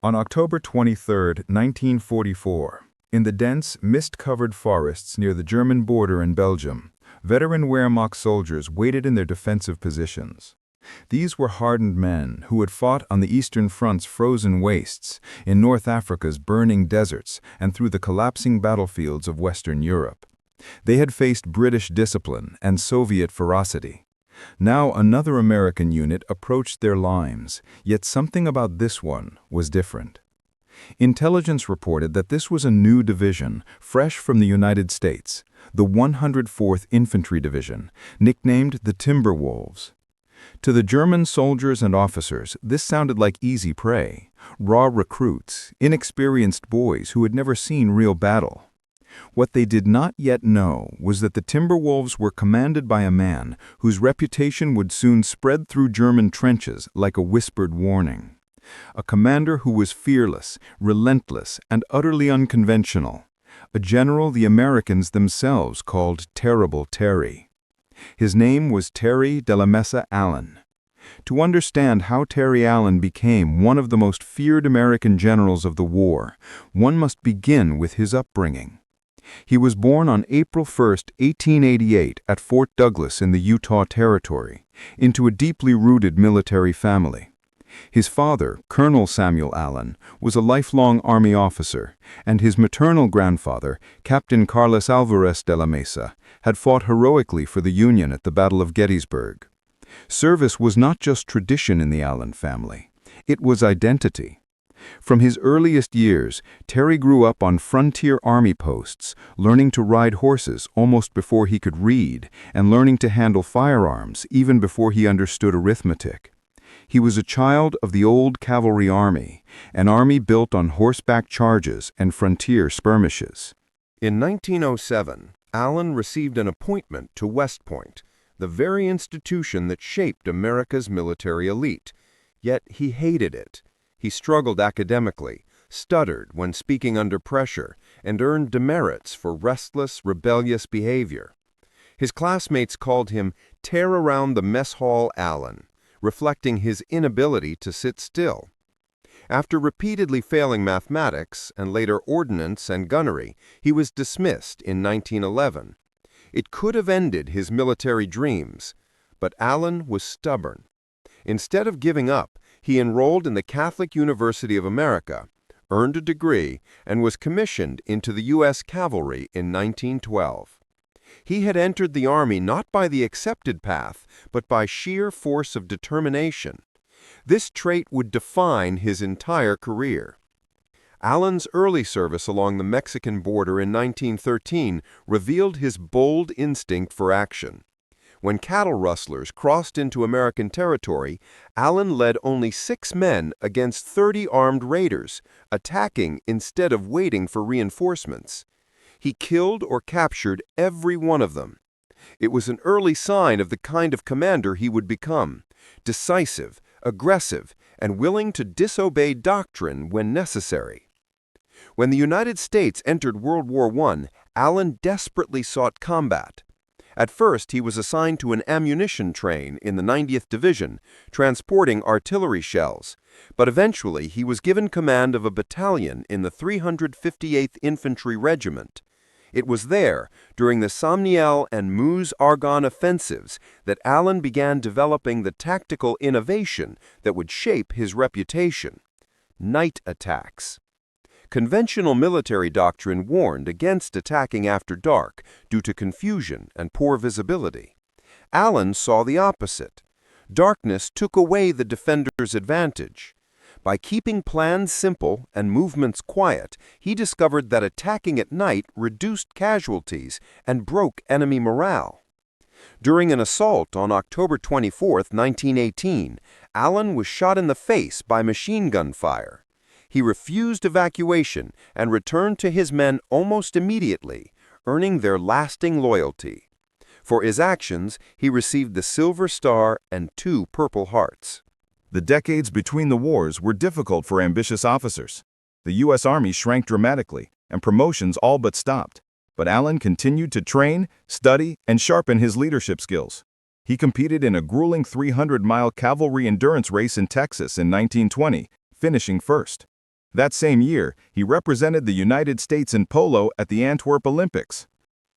On October 23, 1944, in the dense, mist-covered forests near the German border in Belgium, veteran Wehrmacht soldiers waited in their defensive positions. These were hardened men who had fought on the Eastern Front's frozen wastes, in North Africa's burning deserts, and through the collapsing battlefields of Western Europe. They had faced British discipline and Soviet ferocity. Now another American unit approached their lines, yet something about this one was different. Intelligence reported that this was a new division, fresh from the United States, the 104th Infantry Division, nicknamed the Timberwolves. To the German soldiers and officers, this sounded like easy prey, raw recruits, inexperienced boys who had never seen real battle. What they did not yet know was that the Timberwolves were commanded by a man whose reputation would soon spread through German trenches like a whispered warning. A commander who was fearless, relentless, and utterly unconventional. A general the Americans themselves called Terrible Terry. His name was Terry de la Mesa Allen. To understand how Terry Allen became one of the most feared American generals of the war, one must begin with his upbringing. He was born on April 1, 1888, at Fort Douglas in the Utah Territory, into a deeply rooted military family. His father, Colonel Samuel Allen, was a lifelong Army officer, and his maternal grandfather, Captain Carlos Alvarez de la Mesa, had fought heroically for the Union at the Battle of Gettysburg. Service was not just tradition in the Allen family. It was identity. From his earliest years, Terry grew up on frontier army posts, learning to ride horses almost before he could read, and learning to handle firearms even before he understood arithmetic. He was a child of the old cavalry army, an army built on horseback charges and frontier skirmishes. In 1907, Allen received an appointment to West Point, the very institution that shaped America's military elite. Yet he hated it. He struggled academically, stuttered when speaking under pressure, and earned demerits for restless, rebellious behavior. His classmates called him "Tear Around the Mess Hall Allen," reflecting his inability to sit still. After repeatedly failing mathematics and later ordnance and gunnery, he was dismissed in 1911. It could have ended his military dreams, but Allen was stubborn. Instead of giving up, he enrolled in the Catholic University of America, earned a degree, and was commissioned into the U.S. Cavalry in 1912. He had entered the Army not by the accepted path, but by sheer force of determination. This trait would define his entire career. Allen's early service along the Mexican border in 1913 revealed his bold instinct for action. When cattle rustlers crossed into American territory, Allen led only 6 men against 30 armed raiders, attacking instead of waiting for reinforcements. He killed or captured every one of them. It was an early sign of the kind of commander he would become: decisive, aggressive, and willing to disobey doctrine when necessary. When the United States entered World War I, Allen desperately sought combat. At first, he was assigned to an ammunition train in the 90th Division, transporting artillery shells, but eventually he was given command of a battalion in the 358th Infantry Regiment. It was there, during the Sommiel and Meuse-Argonne offensives, that Allen began developing the tactical innovation that would shape his reputation: night attacks. Conventional military doctrine warned against attacking after dark due to confusion and poor visibility. Allen saw the opposite. Darkness took away the defender's advantage. By keeping plans simple and movements quiet, he discovered that attacking at night reduced casualties and broke enemy morale. During an assault on October 24, 1918, Allen was shot in the face by machine gun fire. He refused evacuation and returned to his men almost immediately, earning their lasting loyalty. For his actions, he received the Silver Star and 2 Purple Hearts. The decades between the wars were difficult for ambitious officers. The U.S. Army shrank dramatically, and promotions all but stopped. But Allen continued to train, study, and sharpen his leadership skills. He competed in a grueling 300-mile cavalry endurance race in Texas in 1920, finishing first. That same year, he represented the United States in polo at the Antwerp Olympics.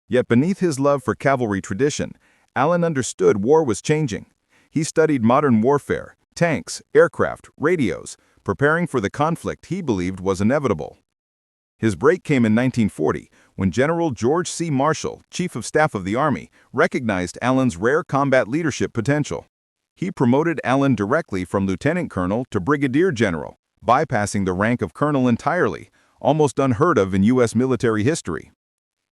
Yet beneath his love for cavalry tradition, Allen understood war was changing. He studied modern warfare, tanks, aircraft, radios, preparing for the conflict he believed was inevitable. His break came in 1940, when General George C. Marshall, Chief of Staff of the Army, recognized Allen's rare combat leadership potential. He promoted Allen directly from lieutenant colonel to brigadier general, bypassing the rank of colonel entirely, almost unheard of in U.S. military history.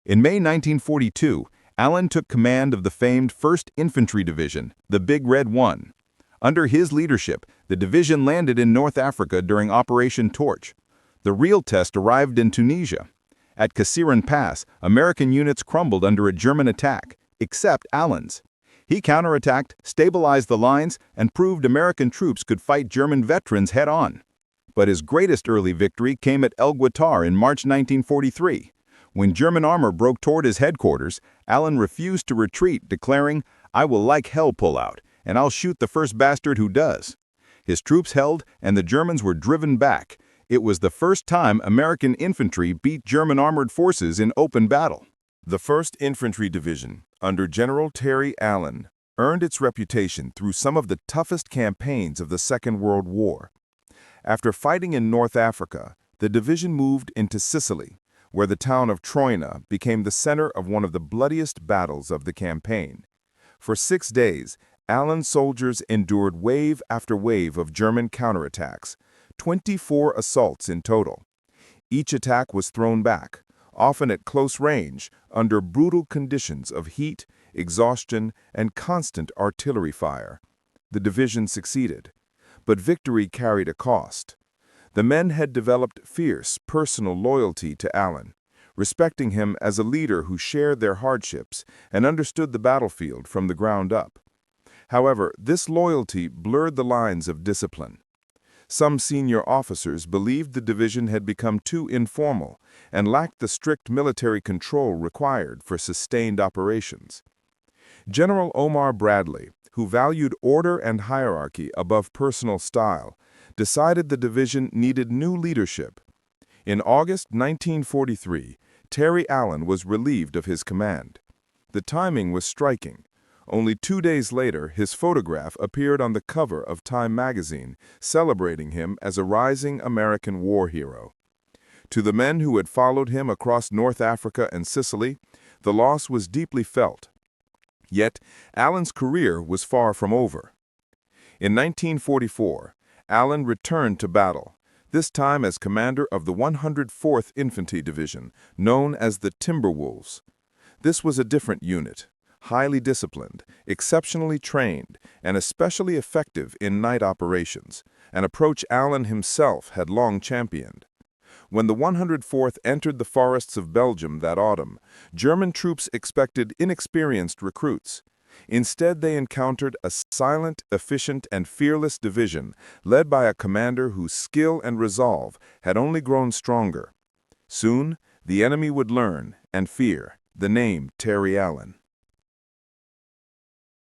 In May 1942, Allen took command of the famed 1st Infantry Division, the Big Red One. Under his leadership, the division landed in North Africa during Operation Torch. The real test arrived in Tunisia. At Kasiran Pass, American units crumbled under a German attack, except Allen's. He counterattacked, stabilized the lines, and proved American troops could fight German veterans head-on. But his greatest early victory came at El Guatar in March 1943. When German armor broke toward his headquarters, Allen refused to retreat, declaring, "I will like hell pull out, and I'll shoot the first bastard who does." His troops held, and the Germans were driven back. It was the first time American infantry beat German armored forces in open battle. The 1st Infantry Division, under General Terry Allen, earned its reputation through some of the toughest campaigns of the Second World War. After fighting in North Africa, the division moved into Sicily, where the town of Troina became the center of one of the bloodiest battles of the campaign. For 6 days, Allen's soldiers endured wave after wave of German counterattacks, 24 assaults in total. Each attack was thrown back, often at close range, under brutal conditions of heat, exhaustion, and constant artillery fire. The division succeeded, but victory carried a cost. The men had developed fierce personal loyalty to Allen, respecting him as a leader who shared their hardships and understood the battlefield from the ground up. However, this loyalty blurred the lines of discipline. Some senior officers believed the division had become too informal and lacked the strict military control required for sustained operations. General Omar Bradley, who valued order and hierarchy above personal style, decided the division needed new leadership. In August 1943, Terry Allen was relieved of his command. The timing was striking. Only 2 days later, his photograph appeared on the cover of Time magazine, celebrating him as a rising American war hero. To the men who had followed him across North Africa and Sicily, the loss was deeply felt. Yet, Allen's career was far from over. In 1944, Allen returned to battle, this time as commander of the 104th Infantry Division, known as the Timberwolves. This was a different unit, highly disciplined, exceptionally trained, and especially effective in night operations, an approach Allen himself had long championed. When the 104th entered the forests of Belgium that autumn, German troops expected inexperienced recruits. Instead, they encountered a silent, efficient, and fearless division led by a commander whose skill and resolve had only grown stronger. Soon, the enemy would learn and fear the name Terry Allen.